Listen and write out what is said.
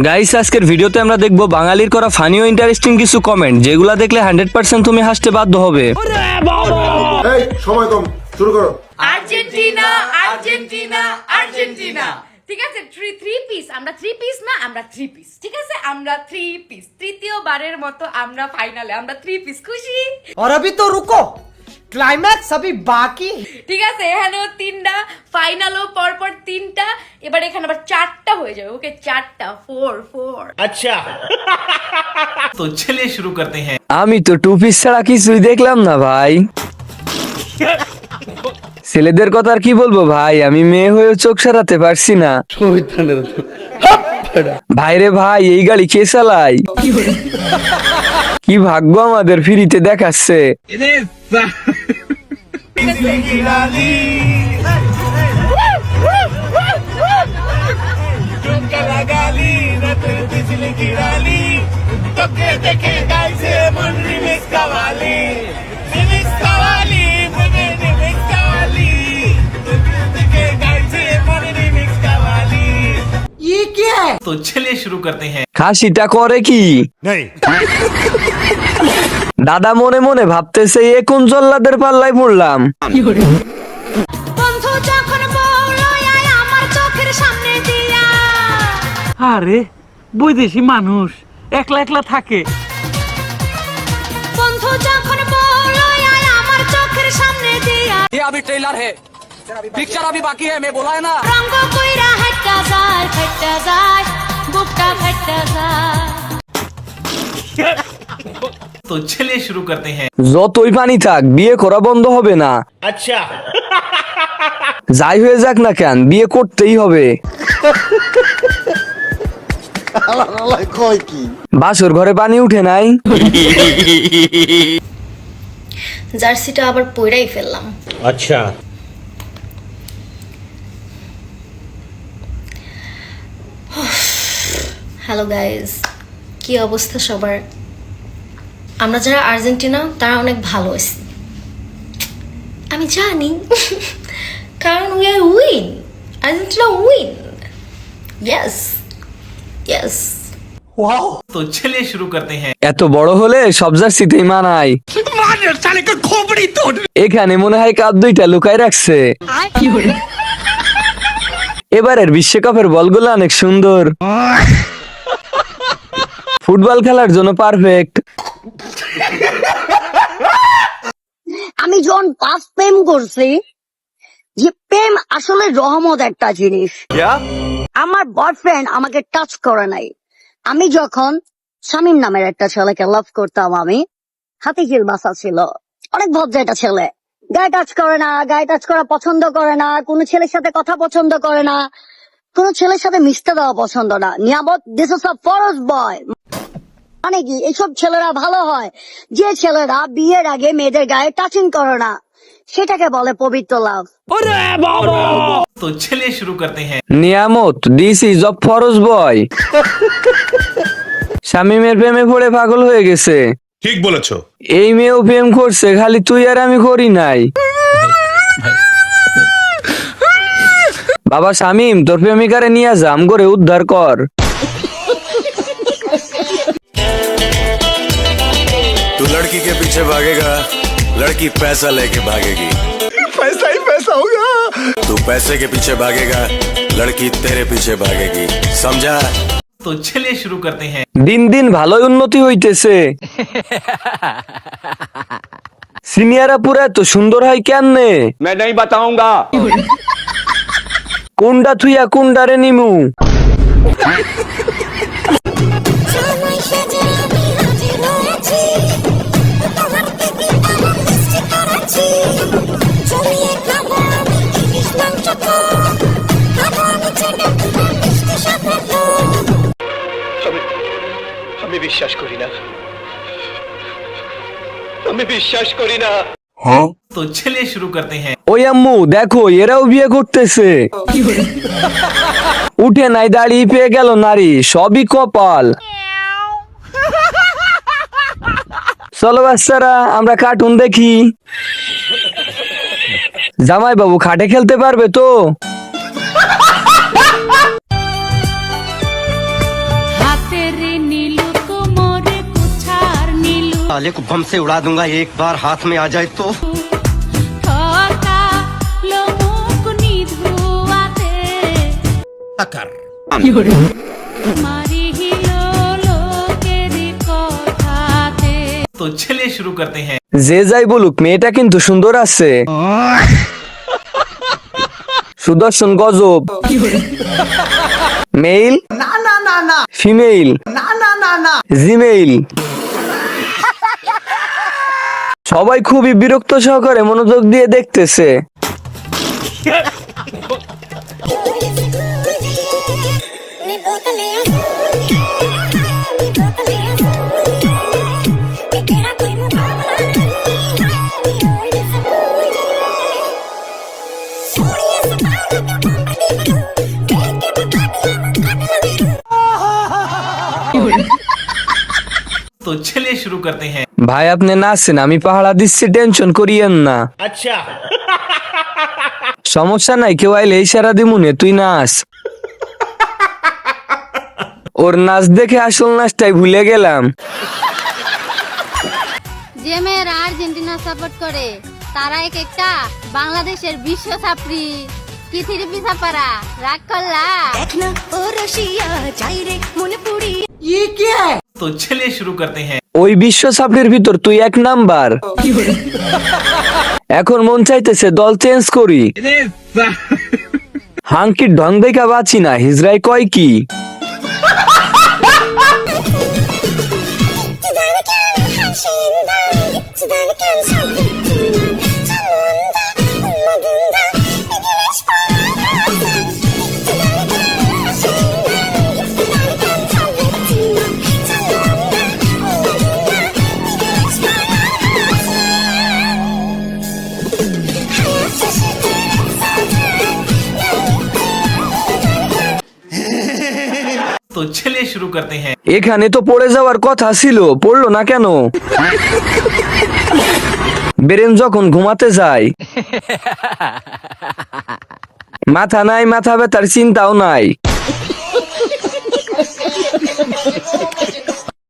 Guys আজকের ভিডিওতে আমরা দেখব বাঙালির করা ফানি ও ইন্টারেস্টিং কিছু কমেন্ট যেগুলো দেখলে 100% তুমি হাসতে বাধ্য হবে। এই সময় কম, শুরু করো। Argentina Argentina Argentina. ঠিক আছে, থ্রি পিস। আমরা থ্রি পিস না, আমরা থ্রি পিস। ঠিক আছে, আমরা থ্রি পিস। তৃতীয়বারের মতো আমরা ফাইনালে, আমরা থ্রি পিস। খুশি? और अभी तो रुको, ক্লাইম্যাক্স अभी बाकी। ঠিক আছে, এখানেও তিনটা, ফাইনালও পরপর তিনটা, এবার এখানে আবার চারটা হয়ে যাবে। ওকে, চারটা, ফোর। अच्छा तो चलिए शुरू करते हैं। আমি তো টু পিস ছাড়া কিছুই দেখলাম না ভাই। ছেলেদের কথা আর কি বলবো ভাই, আমি মেয়ে হয়ে চোখ সারাতে পারছি না। ভাইরে ভাই, এই গাড়ি কে চালায়? কি ভাগ্য আমাদের ফ্রিতে দেখাচ্ছে। ये क्या है? तो चलिए शुरू करते हैं। খাসিটা করে কি? দাদা মনে মনে ভাবতেছে এ কোন জল্লাদের পাল্লায় পড়লাম। বন্ধু যখন বললো আয় আমার চোখের সামনে দিয়া, আরে বৈদেশি মানুষ একলা একলা থাকে। বন্ধু যখন বললো আয় আমার চোখের সামনে দিয়া, ये अभी ट्रेलर है, पिक्चर अभी बाकी है, मैं बोला है ना। রঙ্গ কইরা হাইটা যায়, বুকটা ফাইটা যায়। तो चलिए शुरू करते हैं। যতই পানি থাক বিয়ে করা বন্ধ হবে না। अच्छा যাই হয়ে যাক না কেন, বিয়ে করতেই হবে। বাসর ঘরে পানি উঠে নাই। জার্সিটা আবার পইরাই ফেললাম। अच्छा হ্যালো গাইজ, কি অবস্থা সবার? আমরা যারা আর্জেন্টিনা তারা অনেক ভালো আছি, আমি জানি, কারণ we are win, Argentina win. Yes yes. तो चलिए शुरू करते हैं। এত বড় হলে সব জার্সিতেই মানায়। এখানে মনে হয় কাপ দুইটা লুকায় রাখছে। এবারের বিশ্বকাপের বলগুলো অনেক সুন্দর, ফুটবল খেলার জন্য পারফেক্ট। আমি যখন ফার্স্ট প্রেম করছি, যে প্রেম আসলে রহমত একটা জিনিস। আমার বয়ফ্রেন্ড আমাকে টাচ করে নাই। আমি যখন শামীম নামের একটা ছেলেকে লাভ করতাম, আমি হাতিঝিল বাসা ছিল, অনেক ভদ্র একটা ছেলে, গায়ে টাচ করে না, গায়ে টাচ করা পছন্দ করে না, কোনো ছেলের সাথে কথা পছন্দ করে না, কোনো ছেলের সাথে মিশতে দেওয়া পছন্দ না। নিয়ামত, দিস ইজ আ ফরজ বয়। মানে কি, এইসব ছেলেরা ভালো হয় যে ছেলেরা বিয়ের আগে মেয়েদের গায়ে টাচিং করে না, সেটাকে বলে পবিত্র লাভ। तो चलिए शुरू करते हैं। নিয়ামত, দিস ইজ অফ ফরজ বয়। শামীমের প্রেমে পড়ে পাগল হয়ে গেছে। ঠিক বলেছো। এই মেয়েও প্রেম করছে, খালি তুই আর আমি করি নাই। বাবা শামীম, তোর প্রেমিকারে নিয়ে যাম করে উদ্ধার কর। तू लड़की के पीछे भागेगा, लड़की पैसा लेके भागेगी। पैसा ही पैसा होगा। तू पैसे के पीछे भागेगा, लड़की तेरे पीछे भागेगी, समझा? तो चलिए शुरू करते हैं। দিন দিন ভালোই উন্নতি হইতেছে। সিনিয়ররা পুরা এত সুন্দর হয় কেমনে? मैं नहीं बताऊंगा। কোনটা থুইয়া কোনটারে নিমু? আমি বিশ্বাস করি না, আমি বিশ্বাস করি না। तो चलिए शुरू करते हैं। ওই আম্মু দেখো, এরাও বিয়ে করতেছে। উঠে নাই দাড়ি পেয়ে গেল নারী, সবই কপাল। চলো বাচ্চারা আমরা কার্টুন দেখি। জামাই বাবু খাটে খেলতে পারবে তো? साले को बम से उड़ा दूंगा एक बार हाथ में आ जाए तो तो चलिए शुरू करते हैं। যে যাই বলুক মেয়েটা কিন্তু সুন্দর আছে। সুদর্শন গজব। মেইল না না না না ফিমেইল না না না না জিমেইল। সবাই খুবই বিরক্ত সহকারে মনোযোগ দিয়ে দেখতেছে। तो चलिए शुरू करते हैं। ভাই আপনি নাচছেন, আমি পাহারা দিচ্ছি, টেনশন করিয়েন না। अच्छा সমস্যা নাই, কেউ আইলে ইশারা দিমুনে, তুই নাচ। ওর নাচ দেখে আসল নাচটাই ভুলে গেলাম। যে মেয়েরা আর্জেন্টিনা সাপোর্ট করে তারা এক একটা বাংলাদেশের বিশ্ব ছাত্রী কি থিরিপি ছাপারা রাগ করলা ও রশিয়া চাইরে মনে পুরি ये क्या है तो चलिए शुरू करते हैं। ওই বিশ্ব সাপের ভিতর তুই এক নাম্বার। এখন মন চাইতেছে দল চেঞ্জ করি। হাঙ্কির ঢং দেখা বাঁচি না, হিজরাই কয় কি? तो चलिए शुरू करते हैं। এখানে তো পড়ে যাওয়ার কথা ছিল, পড়লো না কেন? বেরেন যখন ঘুমাতে যায় মাথা নাই, মাথা ব্যথার চিন্তাও নাই।